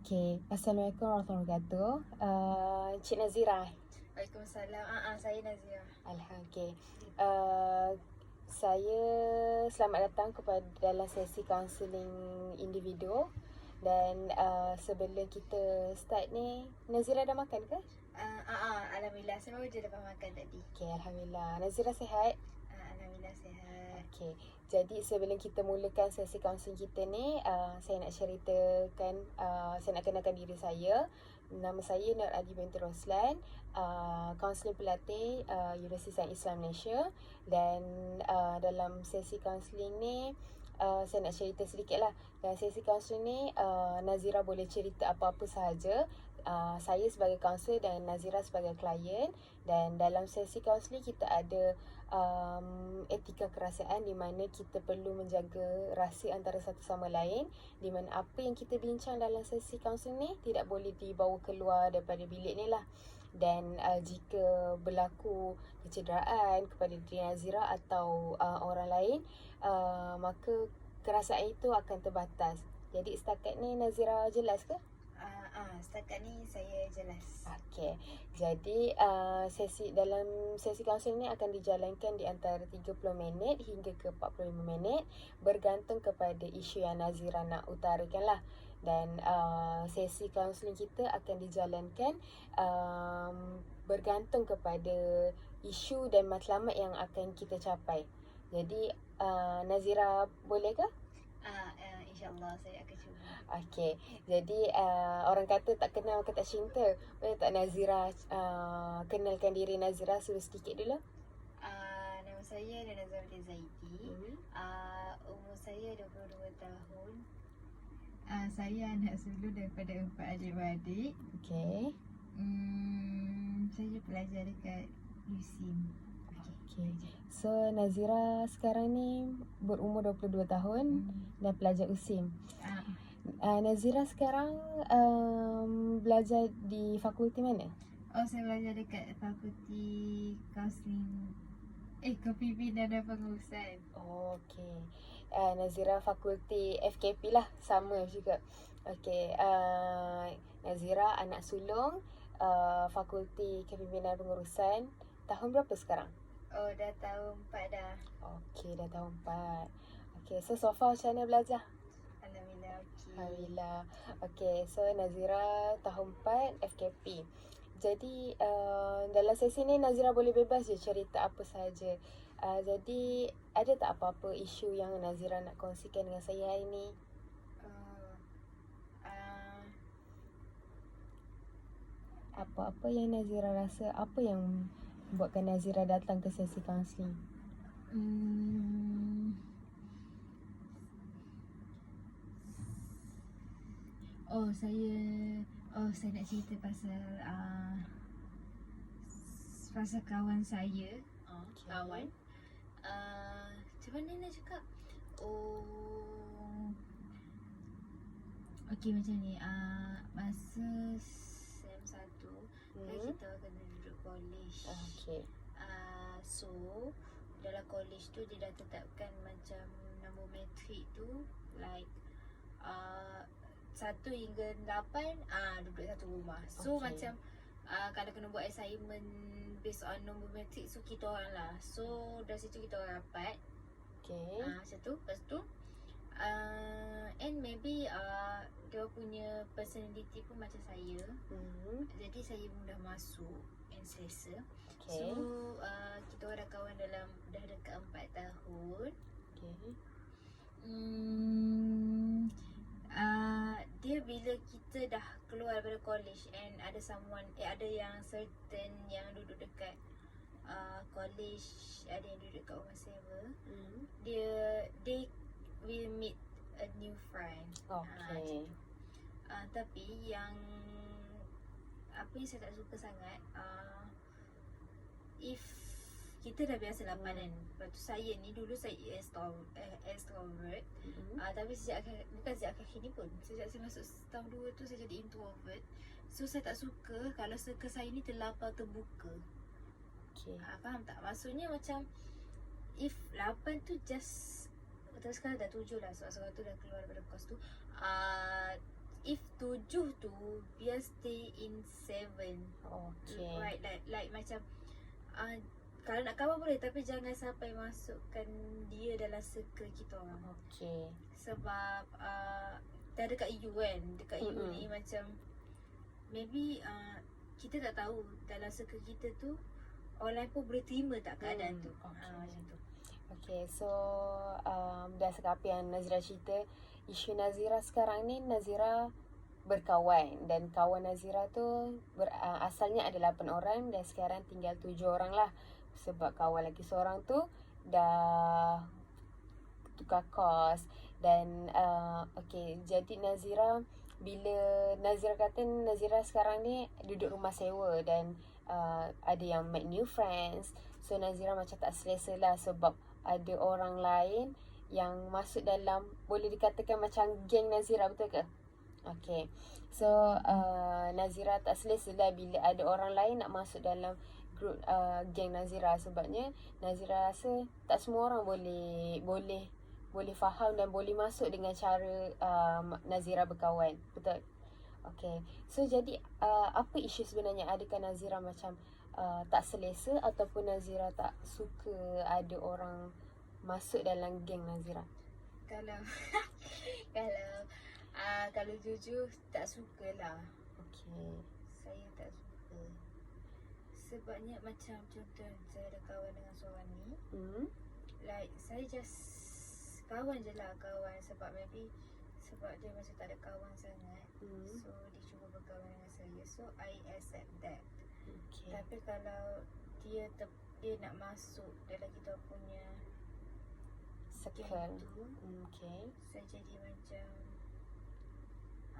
Okay. Assalamualaikum warahmatullahi wabarakatuh. Cik Nazira. Waalaikumsalam. Saya Nazia. Alhamdulillah. Okay. Saya selamat datang kepada dalam sesi kaunseling individu. Dan sebelum kita start ni, Nazira dah makan ke? Alhamdulillah. Saya baru je lepas makan tadi. Okay, Alhamdulillah. Nazira sihat? Alhamdulillah sihat. Okay. Jadi sebelum kita mulakan sesi kaunseling kita ni, saya nak ceritakan, saya nak kenalkan diri saya. Nama saya Nur Adi binti Roslan, kaunselor pelatih Universiti Sains Islam Malaysia. Dan dalam sesi kaunseling ni, saya nak cerita sedikit lah. Dalam sesi kaunseling ni, Nazira boleh cerita apa-apa sahaja. Saya sebagai kaunselor dan Nazira sebagai klien. Dan dalam sesi kaunseling kita ada etika kerahsiaan di mana kita perlu menjaga rahsia antara satu sama lain, di mana apa yang kita bincang dalam sesi kaunseling ni tidak boleh dibawa keluar daripada bilik ni lah. Dan jika berlaku kecederaan kepada diri Nazira atau orang lain, maka kerahsiaan itu akan terbatas. Jadi setakat ni Nazira jelas ke? Setakat ni saya jelas. Okey. Jadi dalam sesi kaunseling ni akan dijalankan di antara 30 minit hingga ke 45 minit bergantung kepada isu yang Nazira nak utarakan lah. Dan sesi kaunseling kita akan dijalankan bergantung kepada isu dan matlamat yang akan kita capai. Jadi Nazira boleh ke? InsyaAllah saya akan cuba. Okey, jadi orang kata tak kenal maka tak cinta. Boleh tak Nazira kenalkan diri Nazira sedikit dulu? Nama saya Nazia Zaidi. Umur saya 22 tahun. Saya anak sulung daripada 4 adik-beradik. Okey. Saya pelajar dekat USIM. Okey. So Nazira sekarang ni berumur 22 tahun dan pelajar USIM. Nazira sekarang belajar di fakulti mana? Saya belajar dekat Fakulti Kepimpinan dan Pengurusan. Okey. Nazira fakulti FKP lah, sama juga. Okey. Nazira anak sulung fakulti Kepimpinan Pengurusan. Tahun berapa sekarang? Dah tahun 4 dah. Okey, dah tahun 4. Okey, so far macam mana belajar? Alhamdulillah okey. Alhamdulillah. Okey, so Nazira tahun 4 FKP. Jadi dalam sesi ni Nazira boleh bebas je cerita apa sahaja. Jadi ada tak apa-apa isu yang Nazira nak kongsikan dengan saya hari ni? Apa-apa yang Nazira rasa, apa yang buatkan Nazira datang ke sesi kaunseling? Saya nak cerita pasal kawan saya. Kawan. Macam mana nak cakap? Okey macam ni. Masa SEM 1 kan kita kena duduk college. Okey. So dalam college tu dia dah tetapkan macam nombor matrik tu like 1 hingga 8 duduk satu rumah. So macam kalau kena buat assignment based on nombor matrik, so kita orang lah. So dari situ kita orang rapat. Okey. Macam tu. Lepas tu and maybe dia punya personality pun macam saya. Jadi saya mudah masuk and selesa. Okay. So kita orang dah kawan dah dekat 4 tahun. Okey. Dia bila kita dah keluar daripada college and ada yang certain yang duduk dekat college, ada yang duduk dekat rumah sewa, they will meet a new friend. Okay. Tapi yang apa yang saya tak suka sangat, if kita dah biasa lapanan. Lepas tu saya ni dulu saya extrovert. Tapi bukan sejak akhir ni pun, sejak saya masuk tahun 2 tu saya jadi introvert. So saya tak suka kalau circle saya ni terlapar terbuka. Okay. Faham tak? Maksudnya macam if 8 tu just, terus sekarang dah 7 lah. So sekarang tu dah keluar daripada kos tu. if 7 tu, biar stay in 7. Okay. Right, like macam kalau nak kawan boleh, tapi jangan sampai masukkan dia dalam circle kita orang. Okay. Sebab dah dekat EU kan, dekat EU ni macam maybe kita tak tahu dalam circle kita tu orang lain pun boleh terima tak keadaan tu. Macam tu. Okay, so berdasarkan apa yang Nazira cerita, isu Nazira sekarang ni, Nazira berkawan dan kawan Nazira tu asalnya ada 8 orang dan sekarang tinggal 7 orang lah. Sebab kawan lagi seorang tu dah tukar kos dan okay, jadi Nazira, bila Nazira kata Nazira sekarang ni duduk rumah sewa dan ada yang make new friends, so Nazira macam tak selesa lah sebab ada orang lain yang masuk dalam, boleh dikatakan macam geng Nazira, betul ke? Okay, so Nazira tak selesa lah bila ada orang lain nak masuk dalam group geng Nazira, sebabnya Nazira rasa tak semua orang boleh faham dan boleh masuk dengan cara Nazira berkawan, betul? Okay, so jadi apa isu sebenarnya? Adakah Nazira macam tak selesa ataupun Nazira tak suka ada orang masuk dalam geng Nazira? Kalau kalau jujur tak sukalah. Okay. Saya tak suka. Sebabnya macam contoh saya ada kawan dengan seorang ni, like saya just kawan je lah, kawan sebab maybe sebab dia macam tak ada kawan sangat, so dia cuba berkawan dengan saya, so I accept that. Okay. Tapi kalau dia nak masuk dalam kita punya Circle. geng tu, Okay. saya jadi macam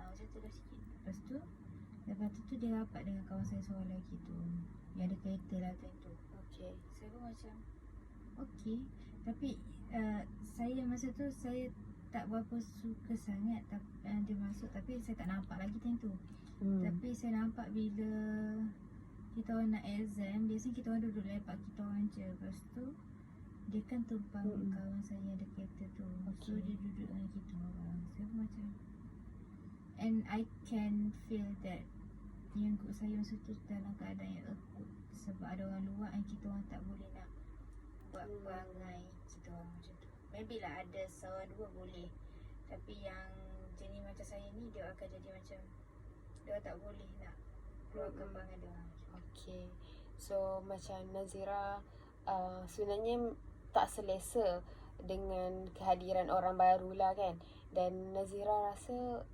macam tu lah sikit. Lepas tu dia rapat dengan kawan saya seorang lagi tu, yang ada kereta lah time tu. Okay. Saya pun macam okay. Tapi saya masa tu saya tak berapa suka sangat dia masuk, tapi saya tak nampak lagi time tu. Tapi saya nampak bila kita orang nak exam, biasanya kita orang duduk lepak kita orang je. Lepas tu dia kan tumpang kawan saya yang ada kereta tu, so dia duduk dengan kita orang. Saya pun macam, and I can feel that yang group saya masa tu dalam keadaan yang akut, sebab ada orang luar yang kita orang tak boleh nak buat perangai kita orang macam tu. Maybe lah ada seorang dua boleh, tapi yang jenis macam saya ni, dia akan jadi macam dia tak boleh nak keluarkan perangai dia orang. Okay, so macam Nazira sebenarnya tak selesa dengan kehadiran orang baru lah kan. Dan Nazira rasa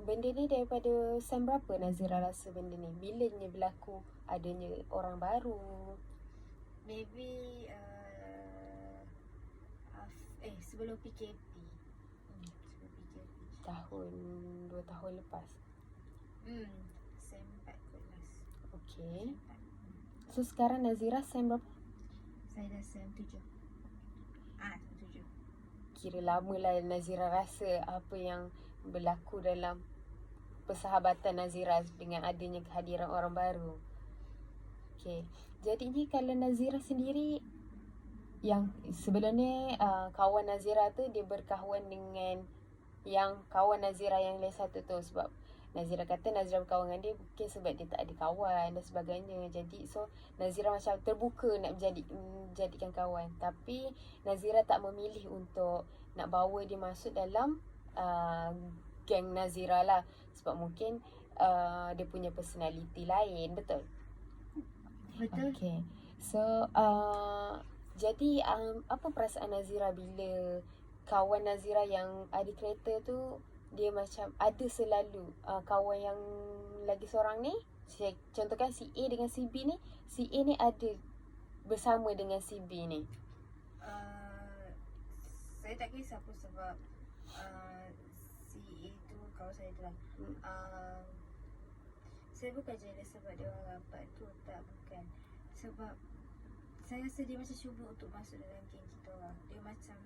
benda ni daripada sem berapa Nazira rasa benda ni? Bilanya berlaku adanya orang baru? Maybe sebelum PKP. Sebelum PKP. Tahun 2 tahun lepas. Sem 4 kelas. Okay. So sekarang Nazira sem berapa? Saya dah sem 7. Sem 7. Kira lama lah Nazira rasa apa yang berlaku dalam persahabatan Nazira dengan adanya kehadiran orang baru. Okay. Jadinya kalau Nazira sendiri, yang sebelum ni kawan Nazira tu dia berkawan dengan yang kawan Nazira yang lain satu tu, sebab Nazira kata Nazira berkawan dengan dia mungkin sebab dia tak ada kawan dan sebagainya. Jadi so Nazira macam terbuka nak jadikan kawan, tapi Nazira tak memilih untuk nak bawa dia masuk dalam geng Nazira lah, sebab mungkin dia punya personality lain, betul? Betul. Okay. So jadi apa perasaan Nazira bila kawan Nazira yang ada kereta tu, dia macam ada selalu kawan yang lagi seorang ni, saya contohkan si A dengan si B ni, si A ni ada bersama dengan si B ni? Saya tak kisah pun sebab si A tu kawan saya tu lah. Saya bukan jealous sebab dia orang rapat tu, tak, bukan. Sebab saya rasa dia macam cuba untuk masuk dalam geng kita orang. Dia macam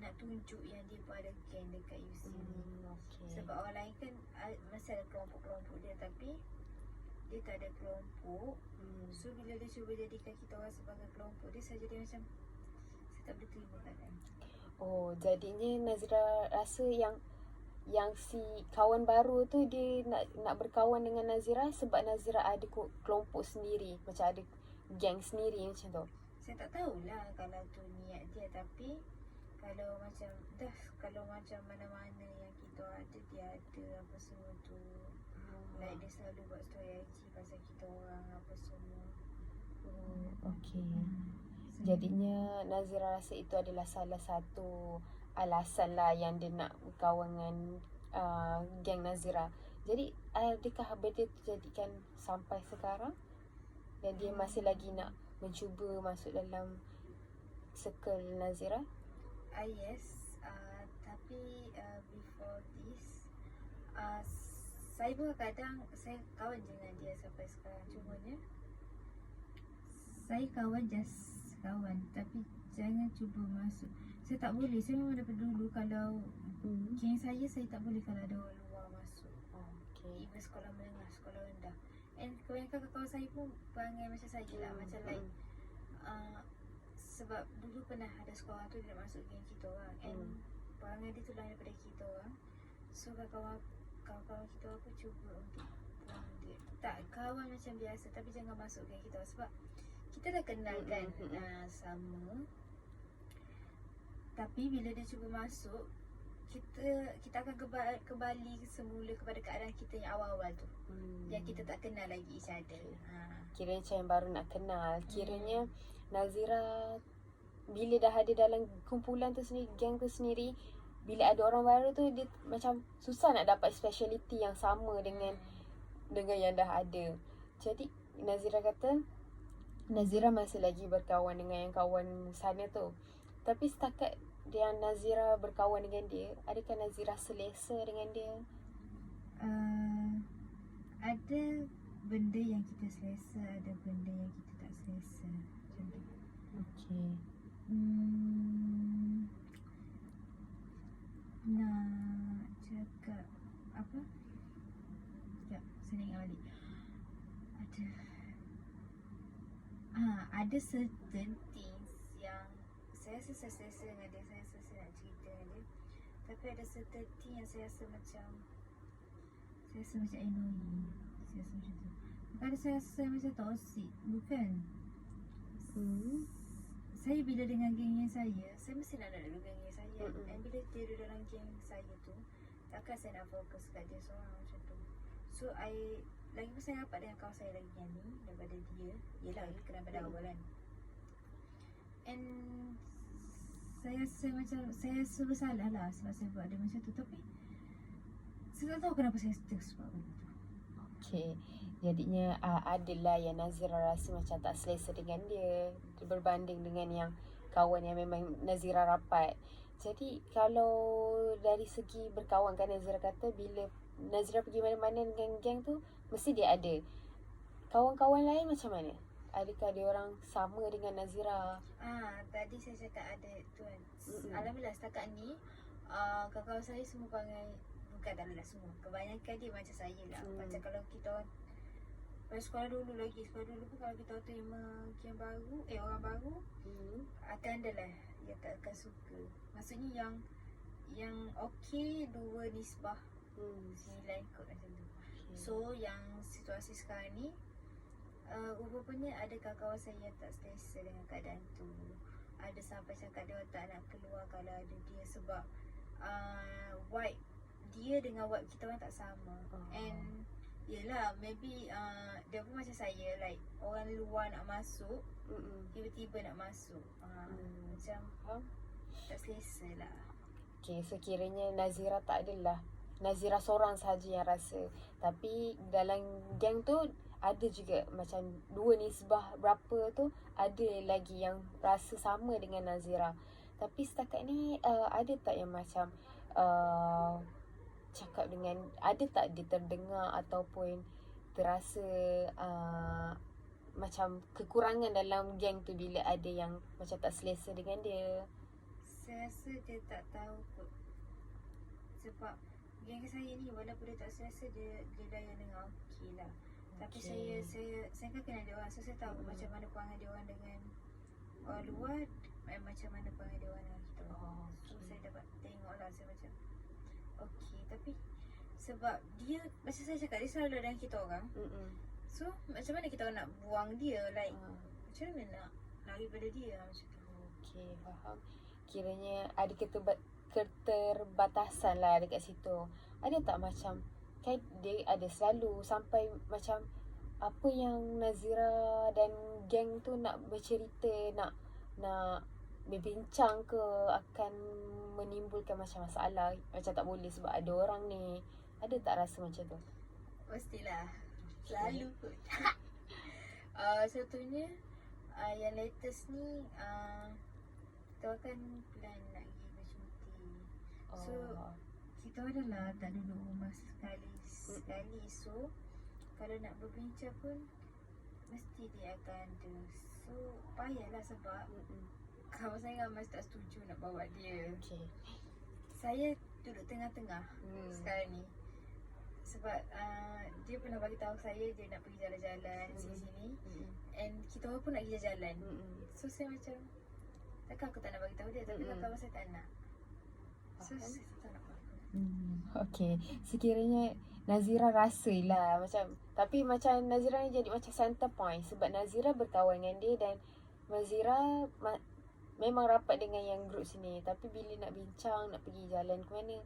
nak tunjuk yang dia pun ada geng dekat UC ni. Okay. Sebab orang lain kan masih ada kelompok-kelompok dia, tapi dia tak ada kelompok. So bila dia cuba jadikan kita orang sebagai kelompok dia, saya jadi macam saya tak boleh terima keadaan. Oh, jadinya Nazira rasa yang yang si kawan baru tu dia nak berkawan dengan Nazira sebab Nazira ada kelompok sendiri, macam ada geng sendiri macam tu. Saya tak tahulah kalau tu niat dia, tapi kalau macam mana-mana yang kita ada, dia ada apa semua tu. Like dia selalu buat story IG pasal kita orang apa semua. Okay. Jadinya Nazira rasa itu adalah salah satu alasan lah yang dia nak berkawan dengan geng Nazira. Jadi adakah benda tu jadikan sampai sekarang dan dia masih lagi nak mencuba masuk dalam circle Nazira? Yes, tapi before this, saya pun kadang saya kawan je dengan dia sampai sekarang. Cumanya saya kawan, just kawan, tapi jangan cuba masuk. Saya tak boleh. Saya memang daripada dulu kalau geng saya tak boleh kalau ada orang luar masuk. Okay. Even sekolah menengah, sekolah rendah. And kebanyakan kawan saya pun perangai macam saya lah. Macam like sebab dulu pernah ada sekolah tu dia nak masuk geng kita orang. And perangai dia tu lain daripada kita orang. So kawan-kawan kita orang pun cuba untuk buang dia. Tak, kawan macam biasa tapi jangan masuk geng kita orang. Sebab kita dah kenal kan sama. Tapi bila dia cuba masuk, kita akan kembali semula kepada keadaan kita yang awal-awal tu. Yang kita tak kenal lagi each other. Kiranya macam yang baru nak kenal. Kiranya Nazira bila dah ada dalam kumpulan tu sendiri, geng tu sendiri, bila ada orang baru tu dia macam susah nak dapat speciality yang sama dengan yang dah ada. Jadi Nazira kata Nazira masih lagi berkawan dengan yang kawan sana tu. Tapi setakat yang Nazira berkawan dengan dia, adakah Nazira selesa dengan dia? Ada benda yang kita selesa, ada benda yang kita tak selesa. Macam tu. Okay. Nak cakap apa? Sekejap, saya ingat balik. Ada certain things yang saya rasa saya selesa dengan dia, saya rasa saya nak cerita dengan dia. Tapi ada certain thing yang saya rasa macam annoying. Saya rasa macam tu. Kadang saya rasa macam toxic. Bukan. Saya bila dengan geng saya mesti nak duduk dengan geng saya. Dan bila dia duduk dalam geng saya tu, takkan saya nak fokus kat dia seorang macam tu. So lagi pun saya rapat dengan kawan saya lagi yang ni daripada dia. Yelah, kenal pada awal kan. And saya rasa bersalah lah sebab saya buat dia macam tu. Tapi saya tak tahu kenapa saya terus buat benda tu. Okay. Jadinya adalah yang Nazira rasa macam tak selesa dengan dia berbanding dengan yang kawan yang memang Nazira rapat. Jadi kalau dari segi berkawan kan, Nazira kata bila Nazira pergi mana-mana dengan geng tu mesti dia ada. Kawan-kawan lain macam mana? Adakah dia orang sama dengan Nazira? Tadi saya cakap ada tu kan. Alhamdulillah setakat ni kawan-kawan saya semua perangai, bukan tak adalah semua, kebanyakan dia macam saya lah. Macam kalau kita pada sekolah dulu pun kalau kita terima geng baru, orang baru, akan adalah yang tak akan suka. Maksudnya yang okey 2 nisbah 9 kot macam tu. So yang situasi sekarang ni rupanya ada kawan-kawan saya yang tak selesa dengan keadaan tu. Ada sampai cakap dia orang tak nak keluar kalau ada dia sebab vibe dia dengan vibe kita orang tak sama. And yelah, maybe dia pun macam saya, like orang luar nak masuk, tiba-tiba nak masuk, macam tak selesa lah. Okay, so kiranya Nazira tak adalah Nazira seorang sahaja yang rasa. Tapi dalam geng tu ada juga macam 2 nisbah berapa tu ada lagi yang rasa sama dengan Nazira. Tapi setakat ni ada tak yang macam cakap dengan, ada tak dia terdengar ataupun terasa macam kekurangan dalam geng tu bila ada yang macam tak selesa dengan dia? Saya rasa dia tak tahu kot. Sebab geng saya ni walaupun dia tak selesa, dia layan dengan okey lah. Tapi saya kan kenal dia orang, so saya tahu macam mana perangai dia orang dengan orang luar, macam mana perangai dia orang dengan kita. So saya dapat tengok lah, saya macam Okay, tapi sebab dia, macam saya cakap, dia selalu dengan kita orang. So macam mana kita nak buang dia, like macam mana nak lari pada dia macam tu. Okay, faham. Kiranya ada keterbatasan lah dekat situ. Ada tak macam, kan dia ada selalu sampai macam apa yang Nazira dan geng tu nak bercerita, nak berbincang ke, akan menimbulkan macam masalah, macam tak boleh sebab ada orang ni. Ada tak rasa macam tu? Pastilah. Selalu kot. Contohnya yang latest ni, kita kan plan nak pergi bercuti. So kita adalah tak duduk rumah sekali. So kalau nak berbincang pun mesti dia akan ada. So payahlah sebab kawan saya ramai tak setuju nak bawa dia. Okay. Saya duduk tengah-tengah sekarang ni. Sebab dia pernah bagi tahu saya dia nak pergi jalan-jalan sini-sini. And kita orang pun nak pergi jalan. So saya macam, takkan aku tak nak bagi tahu dia, tapi kawan saya tak nak. So saya tak nak buat. Okay, sekiranya Nazira rasa lah macam, tapi macam Nazira ni jadi macam center point sebab Nazira berkawan dengan dia dan Nazira memang rapat dengan yang group sini. Tapi bila nak bincang, nak pergi jalan ke mana,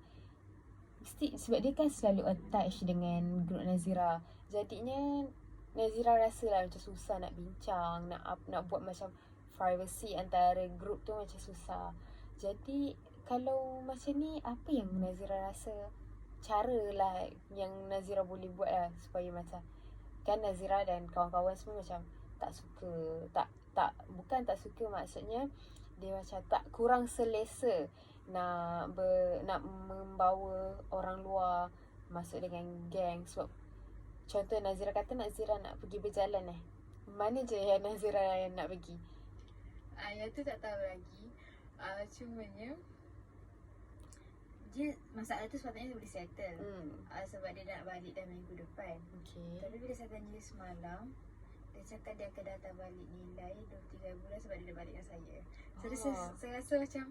mesti sebab dia kan selalu attach dengan group Nazira. Jadinya Nazira rasa lah macam susah nak bincang, nak buat macam privacy antara group tu macam susah. Jadi kalau macam ni, apa yang Nazira rasa cara lah yang Nazira boleh buat lah supaya macam, kan Nazira dan kawan-kawan semua macam tak suka, bukan tak suka, maksudnya dia macam tak kurang selesa nak membawa orang luar masuk dengan geng. Sebab contoh Nazira kata Nazira nak pergi berjalan mana je yang Nazira yang nak pergi? Yang tu tak tahu lagi. Cumanya dia, masalah tu sepatutnya dia boleh settle. Sebab dia nak balik dah minggu depan. Tapi bila saya tanya dia semalam, dia cakap dia akan datang balik nilai 2-3 bulan sebab dia dah balik dengan saya. So saya rasa macam,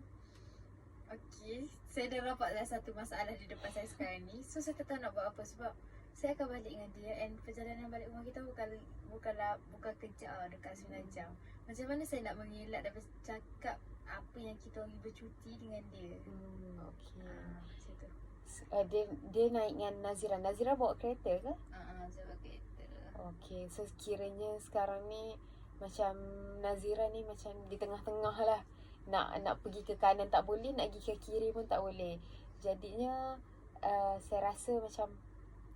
okay, saya dah dapat dah satu masalah di depan saya sekarang ni. So saya tak tahu nak buat apa sebab saya akan balik dengan dia, and perjalanan balik rumah kita bukan kejap dekat 9 jam. Macam mana saya nak mengelak dan bercakap apa yang kita orang bercuti dengan dia. Macam tu. Dia naik dengan Nazira. Nazira bawa kereta ke? Saya bawa kereta. Okay, so sekiranya sekarang ni macam Nazira ni macam di tengah-tengah lah. Nak pergi ke kanan tak boleh, nak pergi ke kiri pun tak boleh. Jadinya saya rasa macam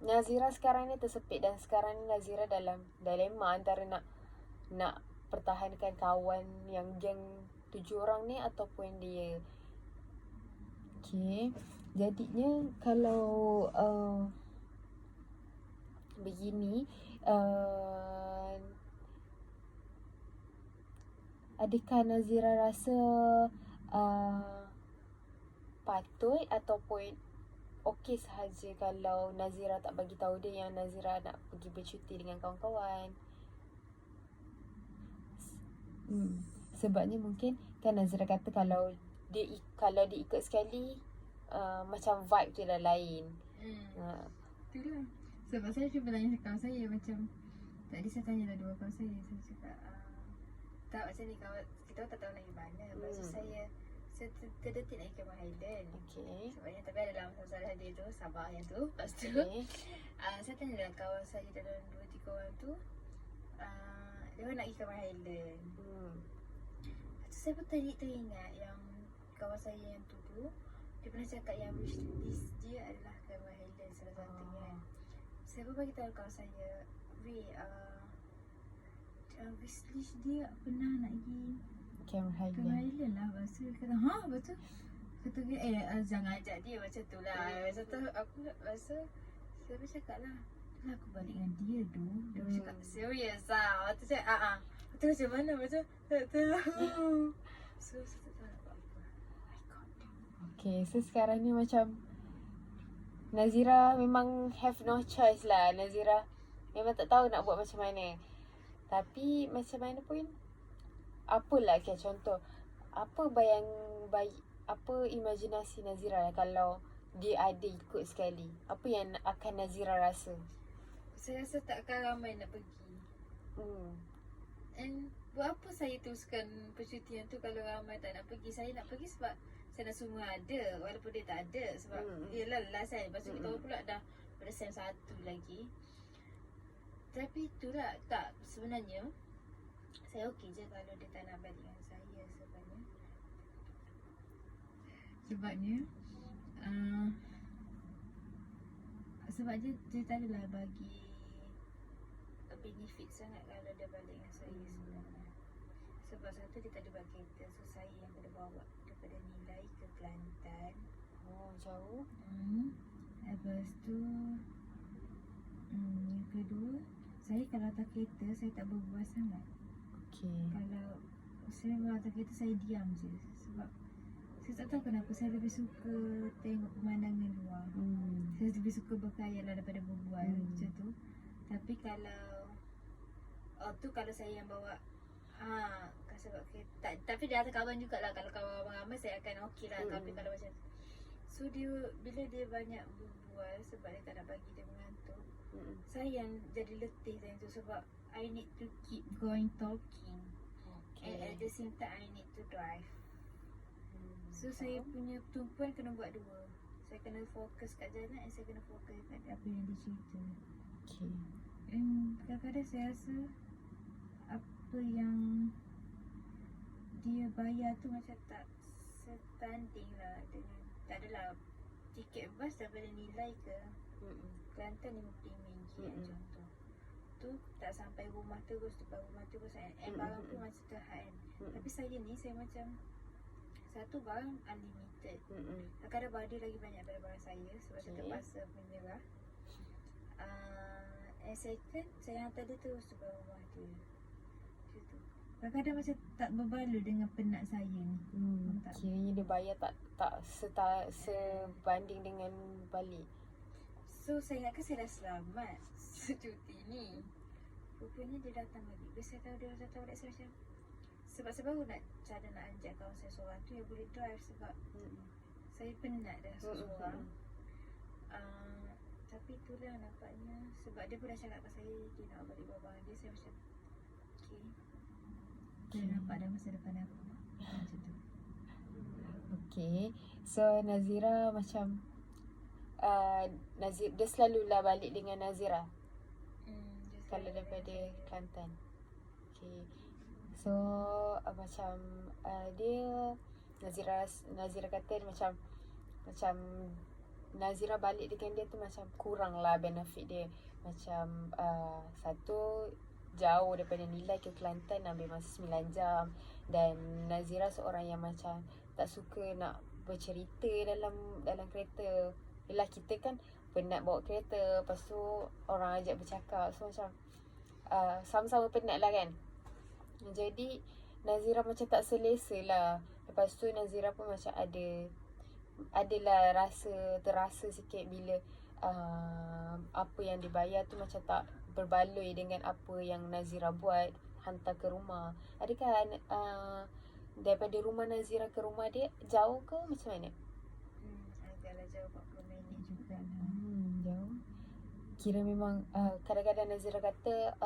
Nazira sekarang ni tersepit, dan sekarang ni Nazira dalam dilema antara nak pertahankan kawan yang geng 7 orang ni ataupun dia. Okay, jadinya kalau begini, adakah Nazira rasa patut ataupun okey sahaja kalau Nazira tak bagi tahu dia yang Nazira nak pergi bercuti dengan kawan-kawan? Sebabnya mungkin kan Nazira kata kalau dia ikut sekali, macam vibe tu dah lain. Itulah. Sebab saya cuba tanya kawan saya macam, tadi saya tanya dah 2 kawan saya cakap tak macam ni, kawan kita tak tahu nak pergi mana. Lepas tu saya terdetik nak pergi Highland. Sebabnya, tapi adalah masalah dia tu, sabar yang tu. Lepas tu saya tanya dengan kawan saya dalam 2-3 orang tu, dia orang nak pergi ke Highland. Lepas tu saya pun teringat yang kawan saya yang tu dia pernah cakap yang wish list dia adalah ke Highland salah satu kan. Saya pun bagi tahu kawan saya, wish list dia pernah nak pergi ke Highland lah. Lepas tu dia kata, lepas tu kata dia, jangan ajak dia macam tu lah. Lepas tu aku rasa, saya pun cakap lah, aku balik dengan dia tu. Dia pun cakap, serius lah. Lepas tu cakap, betul macam mana? Lepas tu tak tahu. So saya tak tahu nak buat apa. Okay, so sekarang ni macam Nazira memang have no choice lah. Nazira memang tak tahu nak buat macam mana. Tapi macam mana pun, apalah contoh, apa imajinasi Nazira lah kalau dia ada ikut sekali, apa yang akan Nazira rasa? Saya rasa takkan ramai nak pergi. And buat apa saya teruskan percutian tu kalau ramai tak nak pergi? Saya nak pergi sebab saya nak semua ada, walaupun dia tak ada. Sebab yelah last kan, lepas tu kita pula dah pada sem 1 lagi. Tapi itulah, tak, sebenarnya saya okey je kalau dia tak nak balik dengan saya sebenarnya. Sebab dia tak adalah bagi benefit sangat kalau dia balik dengan saya sebenarnya. Sebab satu, dia tak ada buat kereta, so saya yang kena bawa daripada Nilai ke Kelantan. Oh, jauh. Lepas tu yang kedua, saya kalau atas kereta saya tak berbual sangat. Kalau saya atas kereta saya diam je. Sebab saya tak tahu kenapa saya lebih suka tengok pemandangan luar. Saya lebih suka berkhayal daripada berbual macam tu. Tapi kalau tu kalau saya yang bawa sebab kereta, tapi dia ada kawan jugalah. Kalau kawan ramai saya akan okey lah. Tapi kalau macam so dia, bila dia banyak berbual sebab dia tak nak bagi dia mengantuk, saya yang jadi letih time tu. Sebab I need to keep going talking, and at the same time I need to drive. So saya punya tumpuan kena buat dua. Saya kena fokus kat jalan, and saya kena fokus kat apa yang dia cerita. And kadang-kadang saya rasa apa yang dia bayar tu macam tak setanding lah dengan, tak adalah tiket bas daripada Nilai ke Kelantan RM50 contoh. Tu tak sampai rumah terus, depan rumah terus, and barang pun macam terhad. Tapi saya ni, saya macam satu, barang unlimited. Kadang-kadang barang dia lagi banyak daripada barang saya, sebab saya terpaksa menyerah. And second, saya hantar dia terus depan rumah dia. Macam tu. Kadang-kadang macam tak berbaloi dengan penat saya ni. Kiranya dia bayar tak sebanding dengan balik. So saya ingatkan saya dah selamat cuti ni. Rupanya dia datang balik. Bila saya tahu dia datang balik, saya macam, sebab saya baru nak cara nak anjak kawan saya seorang tu yang boleh drive. Sebab saya penat dah seorang. Tapi itulah nampaknya, sebab dia pun dah cakap kat saya dia nak balik bawa dia. Saya macam okay, dia nampak dah masa depan aku. Macam tu. So Nazira macam dia selalulah balik dengan Nazira kalau daripada Kelantan. So macam dia Nazira kata macam Nazira balik dengan dia tu macam kurang lah benefit dia. Macam satu, jauh daripada Nilai ke Kelantan ambil masa 9 jam. Dan Nazira seorang yang macam tak suka nak bercerita dalam kereta. Yelah, kita kan penat bawa kereta, lepas tu orang ajak bercakap, so macam sama-sama penat lah kan. Jadi Nazira macam tak selesa lah. Lepas tu Nazira pun macam adalah terasa sikit bila apa yang dibayar tu macam tak berbaloi dengan apa yang Nazira buat, hantar ke rumah. Adakah daripada rumah Nazira ke rumah dia jauh ke macam mana? Agaklah jauh, 40 minit juga. Jauh. Kira memang kadang-kadang Nazira kata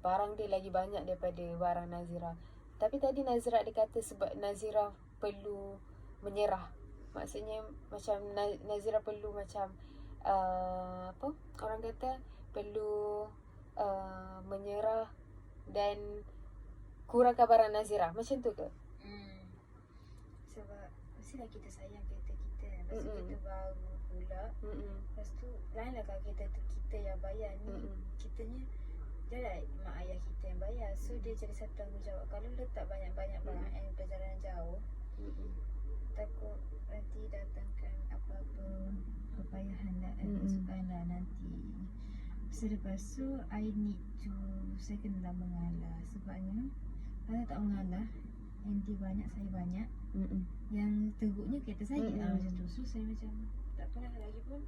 barang dia lagi banyak daripada barang Nazira. Tapi tadi Nazira ada kata sebab Nazira perlu menyerah. Maksudnya macam Nazira perlu macam apa orang kata, perlu menyerah dan kurangkan barang Nazira. Macam tu ke? Sebab mestilah kita sayang kereta kita. Lepas tu kita baru pula. Lepas tu lain lah kalau kereta tu kita yang bayar ni. Kitanya jelah mak ayah kita yang bayar. So dia jadi satu tanggungjawab. Kalau letak banyak-banyak barang yang perjalanan jauh, takut nanti datangkan apa-apa kepayahan lah, kesukaan lah nanti. Selepas tu I need to, saya kenalah mengalah. Sebabnya kalau tak mengalah, NT banyak, saya banyak, yang teruknya kereta saya macam tu. So saya macam tak pernah. Lagi pun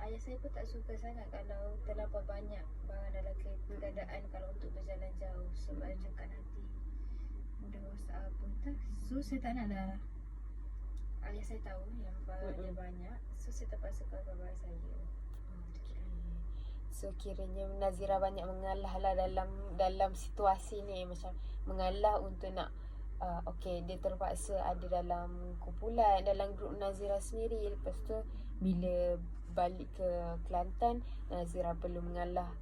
ayah saya pun tak suka sangat kalau terlampau banyak barang dalam kereta, keadaan kalau untuk berjalan jauh. Sebab dia cakap nanti mudah rosak apa entah. So saya tak nak lah ayah saya tahu yang barang dia banyak. So saya terpaksa keluar kabar saya. Okay. So kiranya Nazira banyak mengalah lah dalam situasi ni, macam mengalah untuk nak dia terpaksa ada dalam kumpulan, dalam grup Nazira sendiri. Lepas tu bila balik ke Kelantan, Nazira perlu mengalah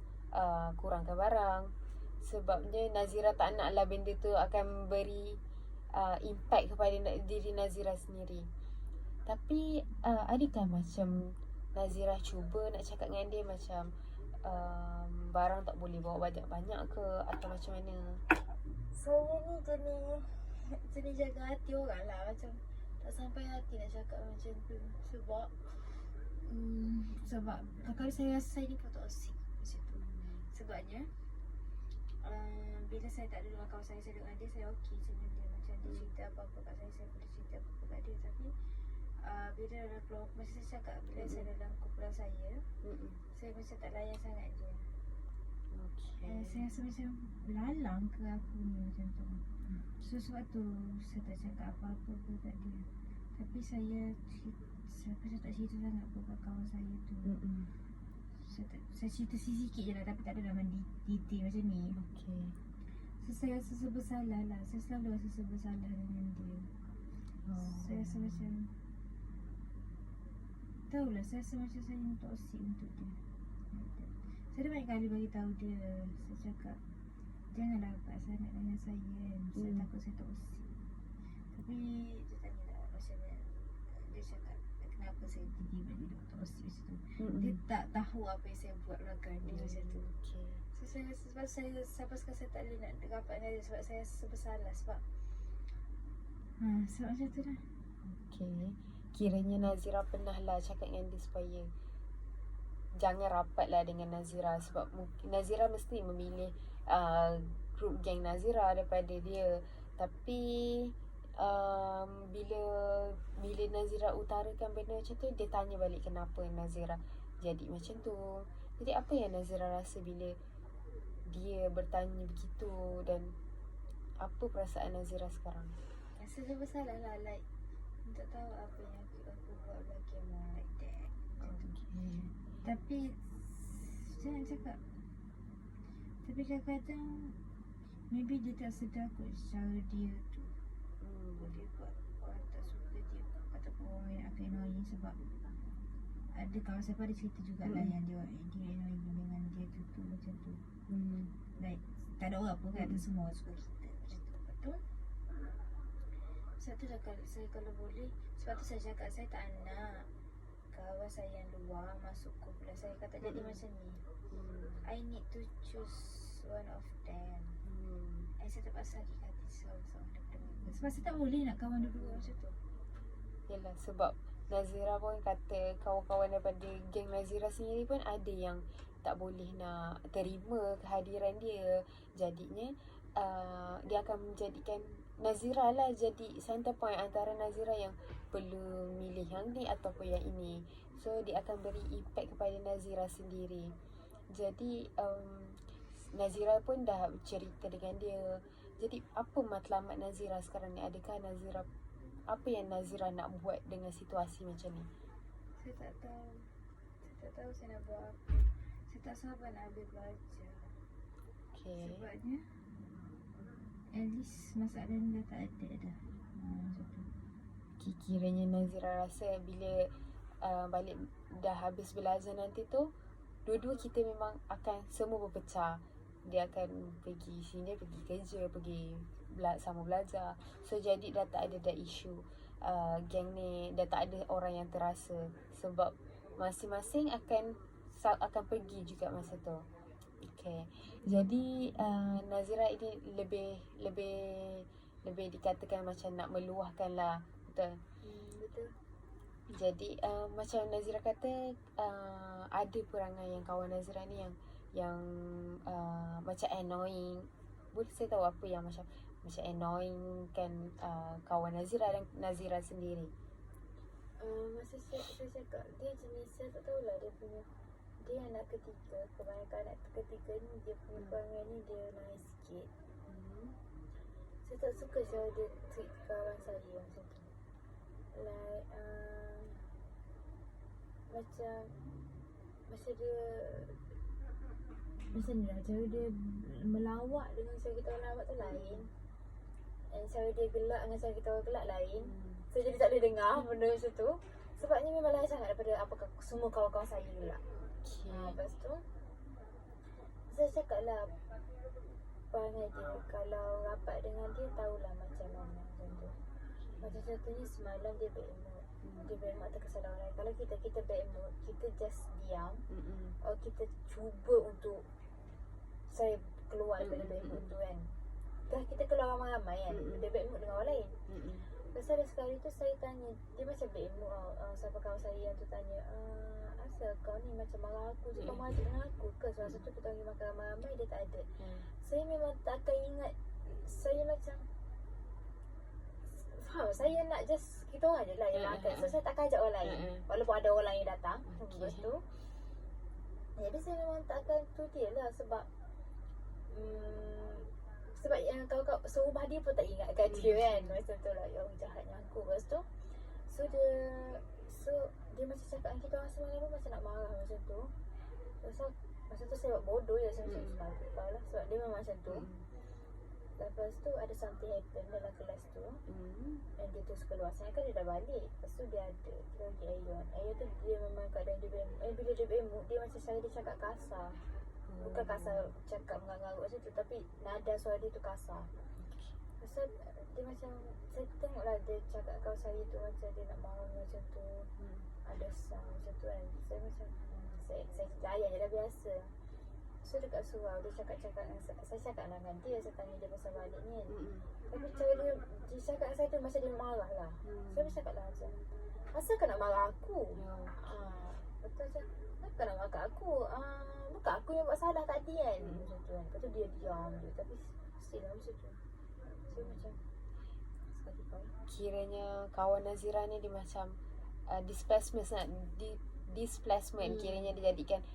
kurangkan barang. Sebabnya Nazira tak nak lah benda tu akan beri impact kepada diri Nazira sendiri. Tapi adakah macam Nazira cuba nak cakap dengan dia macam barang tak boleh bawa banyak-banyak ke, atau macam mana? Saya ni jenis jaga hati orang lah. Macam tak sampai hati nak cakap macam tu. Sebab kalau saya rasa saya ni potoksik macam tu. Sebabnya bila saya tak ada dengan kawan saya duduk dengan dia, saya okey je dengan dia. Macam dia cerita apa-apa kat saya boleh cerita apa-apa kat dia. Tapi bila dalam keluar, macam saya cakap, bila saya dalam kumpulan saya, saya macam tak layan sangat dia. Saya rasa macam belalang ke aku ni macam tu. So sebab tu saya tak cakap apa-apa pun kat dia. Tapi saya tak cerita sangat pun kat kawan saya tu. Saya cerita sikit je lah, tapi tak ada dalam detail macam ni. So saya rasa serba salah lah. Saya selalu rasa serba salah dengan dia. Saya rasa macam, tahulah, saya rasa macam saya ni toksik untuk dia. Saya dah banyak kali bagi tahu dia. Saya cakap, janganlah rapat sangat dengan saya kan. Saya takut saya toksik. Tapi dia tanya lah macam mana. Dia cakap, kenapa saya tiba-tiba jadi toksik macam tu. Dia tak tahu apa yang saya buat belakang dia macam tu. So saya rasa, sebab saya sampai sekarang saya tak boleh nak rapat dengan dia. Sebab saya rasa bersalah. Sebab macam tu lah. Kiranya Nazira pernah lah cakap dengan dia supaya jangan rapat lah dengan Nazira. Sebab Nazira mesti memilih grup geng Nazira daripada dia. Tapi bila Nazira utarakan benda macam tu, dia tanya balik kenapa Nazira jadi macam tu. Jadi apa yang Nazira rasa bila dia bertanya begitu, dan apa perasaan Nazira sekarang? Rasa saya bersalah lah. Like, tak tahu apa yang aku buat bagi orang like that. Tapi saya nak cakap, tapi kadang-kadang maybe dia tak sedar kot cara dia tu. Boleh buat orang tak suka dia ataupun orang yang akan annoying. Sebab ada kawan saya pun ada cerita jugalah yang dia annoying dengan dia tu macam tu. Like tak ada orang pun kan, ada semua orang suka kita macam tu. Betul? Sebab tu lah kalau boleh, sebab tu saya cakap saya tak nak kawan saya yang luar masuk kumpulan saya. Kata jadi macam ni, I need to choose one of them. Saya terpaksa lagi hati seorang daripada mereka. Sebab saya tak boleh nak kawan dua-dua macam tu. Yelah, sebab Nazira pun kata kawan-kawan daripada geng Nazira sendiri pun ada yang tak boleh nak terima kehadiran dia. Jadinya dia akan menjadikan Nazira lah jadi center point antara Nazira yang perlu milih yang ni ataupun yang ini. So dia akan beri impact kepada Nazira sendiri. Jadi Nazira pun dah cerita dengan dia. Jadi apa matlamat Nazira sekarang ni? Adakah Nazira, apa yang Nazira nak buat dengan situasi macam ni? Saya tak tahu. Saya tak tahu saya nak buat apa. Saya tak sabar nak habis belajar. Sebabnya at least masalah ni dah tak ada dah. Macam tu. Kiranya Nazira rasa bila balik dah habis belajar nanti tu, dua-dua kita memang akan semua berpecah. Dia akan pergi sini, pergi kerja, pergi sama belajar. So jadi dah tak ada dah isu geng ni, dah tak ada orang yang terasa. Sebab masing-masing akan pergi juga masa tu. Jadi Nazira ini lebih dikatakan macam nak meluahkan lah. Betul? Betul. Jadi macam Nazira kata, ada perangai yang kawan Nazira ni yang macam annoying. Boleh saya tahu apa yang macam annoying kan kawan Nazira dan Nazira sendiri? Masa saya cakap, dia jenis, saya tak tahulah dia anak ketiga. Kebanyakan anak ketiga ni dia punya perangai ni dia nice sikit. Saya tak suka cara dia treat kawan saya macam tu. like macam masa dia macam ni lah, cara dia melawak dengan cara kita orang lawak tu lain, and cara dia gelak dengan cara kita orang gelak lain. So jadi tak boleh dengar benda macam tu. Sebabnya memang lain sangat daripada apa semua kawan-kawan saya gelak. Lepas tu saya cakap lah perangai dia, kalau rapat dengan dia tahulah macam mana macam tu. Macam contohnya semalam dia bad mood. Dia bad mood atas kesalahan orang lain. Kalau kita bad mood, kita just diam, atau kita cuba untuk saya keluar daripada bad mood tu kan. Dah kita keluar ramai-ramai kan, dia bad mood dengan orang lain. Lepas ada sekali tu saya tanya, dia macam bad mood siapa kawan saya yang tu tanya, asal kau ni macam marah aku je, kau marah dengan aku ke? So masa tu kita pergi makan ramai-ramai, dia tak ada. Saya memang tak akan ingat. Saya macam faham, saya nak just kita orang je lah yang makan. So saya tak akan ajak orang lain, walaupun ada orang lain yang datang. Lepas tu jadi saya memang tak akan tu dia lah. Sebab yang kau serumah dia pun tak ingatkan dia kan. Macam tu lah, yang jahatnya aku. Lepas tu So dia macam cakap dengan kita orang semalam pun macam nak marah macam tu. Masa tu saya buat bodoh je. Saya macam semalam kau lah. Sebab dia memang macam tu. Lepas tu ada something happen dalam kelas tu, and dia terus keluar. Saya kan dia dah balik. Lepas tu dia pergi Ayon. Ayon tu dia memang keadaan dia bila dia bemuk, dia macam cara dia cakap kasar. Bukan kasar cakap mengarut macam tu, tapi nada suara dia tu kasar. Pasal dia macam, saya tengoklah dia cakap kau saya tu macam dia nak marah macam tu. Ada sound macam tu kan. Saya macam saya layan je dah biasa. So dekat surau dia cakap-cakap dengan saya cakap lah dengan dia, saya tanya dia pasal balik ni kan. Tapi cara dia cakap dengan saya tu macam dia marah lah. Saya cakap lah macam, asal kau nak marah aku? Betul macam, kenapa nak marah kat aku? Bukan aku yang buat salah tadi kan. Macam tu kan. Lepas tu dia diam je. Tapi still lah macam tu. So macam kiranya kawan Nazira ni dia macam displacement. Kiranya dia jadikan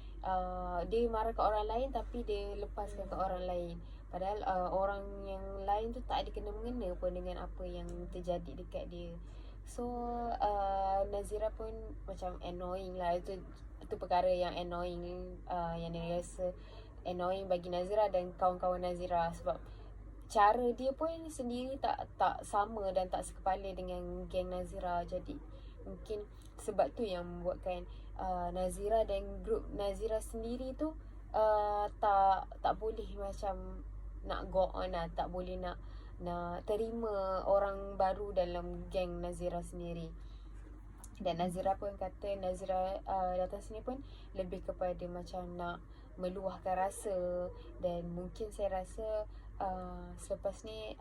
dia marah kat orang lain tapi dia lepaskan kat orang lain. Padahal orang yang lain tu tak ada kena-mengena pun dengan apa yang terjadi dekat dia. So Nazira pun macam annoying lah. Itu perkara yang annoying, yang dia rasa annoying bagi Nazira dan kawan-kawan Nazira. Sebab cara dia pun sendiri tak sama dan tak sekepala dengan geng Nazira. Jadi mungkin sebab tu yang membuatkan Nazira dan grup Nazira sendiri tu tak boleh macam nak go on lah, tak boleh nak terima orang baru dalam geng Nazira sendiri. Dan Nazira pun kata Nazira datang sini pun lebih kepada macam nak meluahkan rasa. Dan mungkin saya rasa selepas ni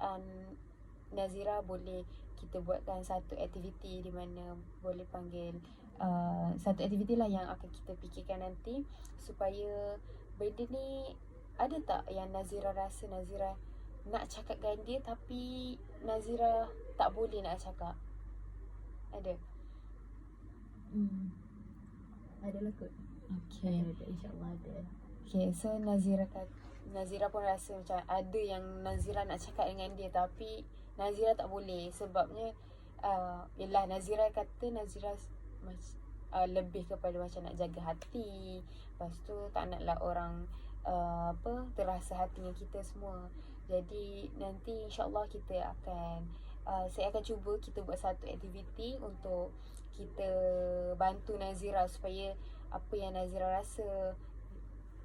Nazira boleh kita buatkan satu aktiviti di mana boleh panggil satu aktiviti lah yang akan kita fikirkan nanti, supaya benda ni ada tak yang Nazira rasa Nazira nak cakap dengan dia tapi Nazira tak boleh nak cakap. Ada? Adalah kot. Okay. Ada, insyaAllah ada. Okay, so Nazira pun rasa macam ada yang Nazira nak cakap dengan dia tapi Nazira tak boleh. Sebabnya yelah, Nazira kata Nazira lebih kepada macam nak jaga hati. Lepas tu tak naklah orang terasa hati dengan kita semua. Jadi nanti insyaAllah kita akan saya akan cuba kita buat satu aktiviti untuk kita bantu Nazira supaya apa yang Nazira rasa.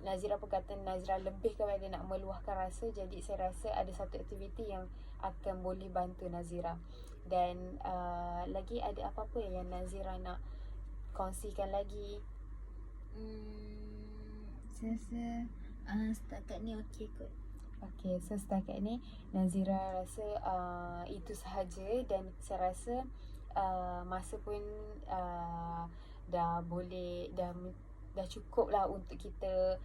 Nazira pun kata Nazira lebih kepada nak meluahkan rasa. Jadi saya rasa ada satu aktiviti yang akan boleh bantu Nazira. Dan lagi ada apa-apa yang Nazira nak kongsikan lagi? Saya rasa setakat ni okey kot. Okay, so setakat ni Nazira rasa itu sahaja. Dan saya rasa masa pun dah cukup lah untuk kita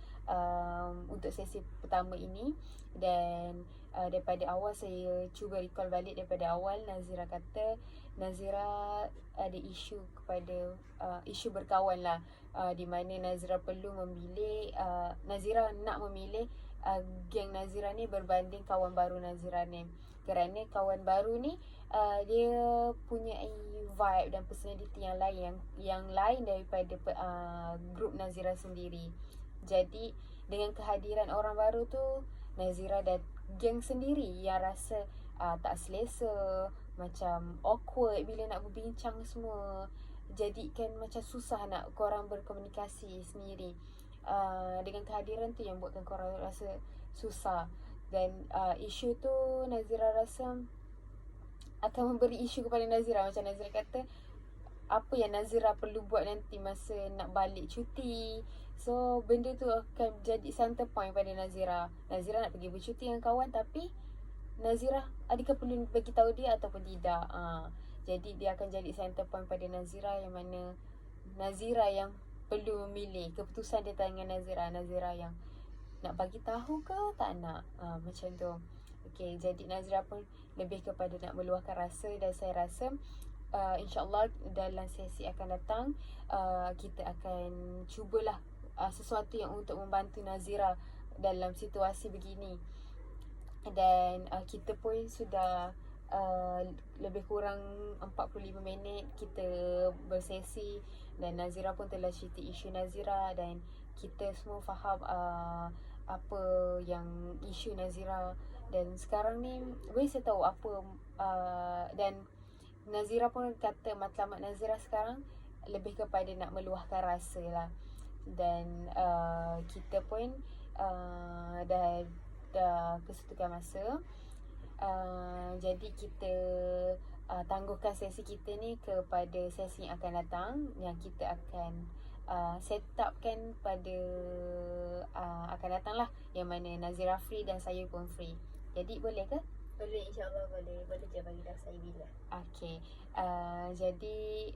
untuk sesi pertama ini. Dan daripada awal saya cuba recall balik daripada awal, Nazira kata Nazira ada isu kepada isu berkawan lah, di mana Nazira perlu memilih, Nazira nak memilih geng Nazira ni berbanding kawan baru Nazira ni. Kerana kawan baru ni dia punya vibe dan personality yang lain daripada grup Nazira sendiri. Jadi dengan kehadiran orang baru tu, Nazira dan geng sendiri yang rasa tak selesa, macam awkward bila nak berbincang semua. Jadi kan macam susah nak korang berkomunikasi sendiri. Dengan kehadiran tu yang buatkan korang rasa susah. Dan isu tu Nazira rasa akan memberi isu kepada Nazira. Macam Nazira kata, apa yang Nazira perlu buat nanti masa nak balik cuti. So benda tu akan jadi center point pada Nazira. Nazira nak pergi bercuti dengan kawan, tapi Nazira adakah perlu bagi tahu dia ataupun tidak. Jadi dia akan jadi center point pada Nazira, yang mana Nazira yang perlu memilih. Keputusan dia tangan Nazira. Nazira yang nak bagi tahu ke tak nak, macam tu. Okay, jadi Nazira pun lebih kepada nak meluahkan rasa. Dan saya rasa InsyaAllah dalam sesi akan datang kita akan cubalah sesuatu yang untuk membantu Nazira dalam situasi begini. Dan kita pun sudah lebih kurang 45 minit kita bersesi. Dan Nazira pun telah cerita isu Nazira, dan kita semua faham apa yang isu Nazira. Dan sekarang ni boleh saya tahu apa dan Nazira pun kata matlamat Nazira sekarang lebih kepada nak meluahkan rasa lah. Dan kita pun dah kesetukan masa. Jadi kita tangguhkan sesi kita ni kepada sesi yang akan datang, yang kita akan set up kan pada akan datang lah, yang mana Nazira free dan saya pun free. Jadi boleh ke? Boleh, insyaAllah boleh. Boleh je bagi tahu saya bila. Okay. Jadi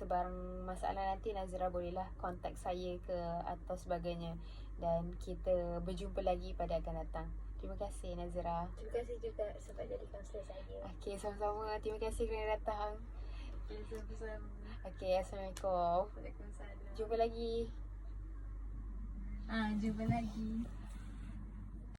sebarang masalah nanti Nazira bolehlah kontak saya ke atau sebagainya. Dan kita berjumpa lagi pada akan datang. Terima kasih Nazira. Terima kasih juga sebab jadi kaunselor saya. Okay, sama-sama. Terima kasih kerana datang. Sama-sama. Okay, Assalamualaikum. Waalaikumsalam. Jumpa lagi. Jumpa lagi.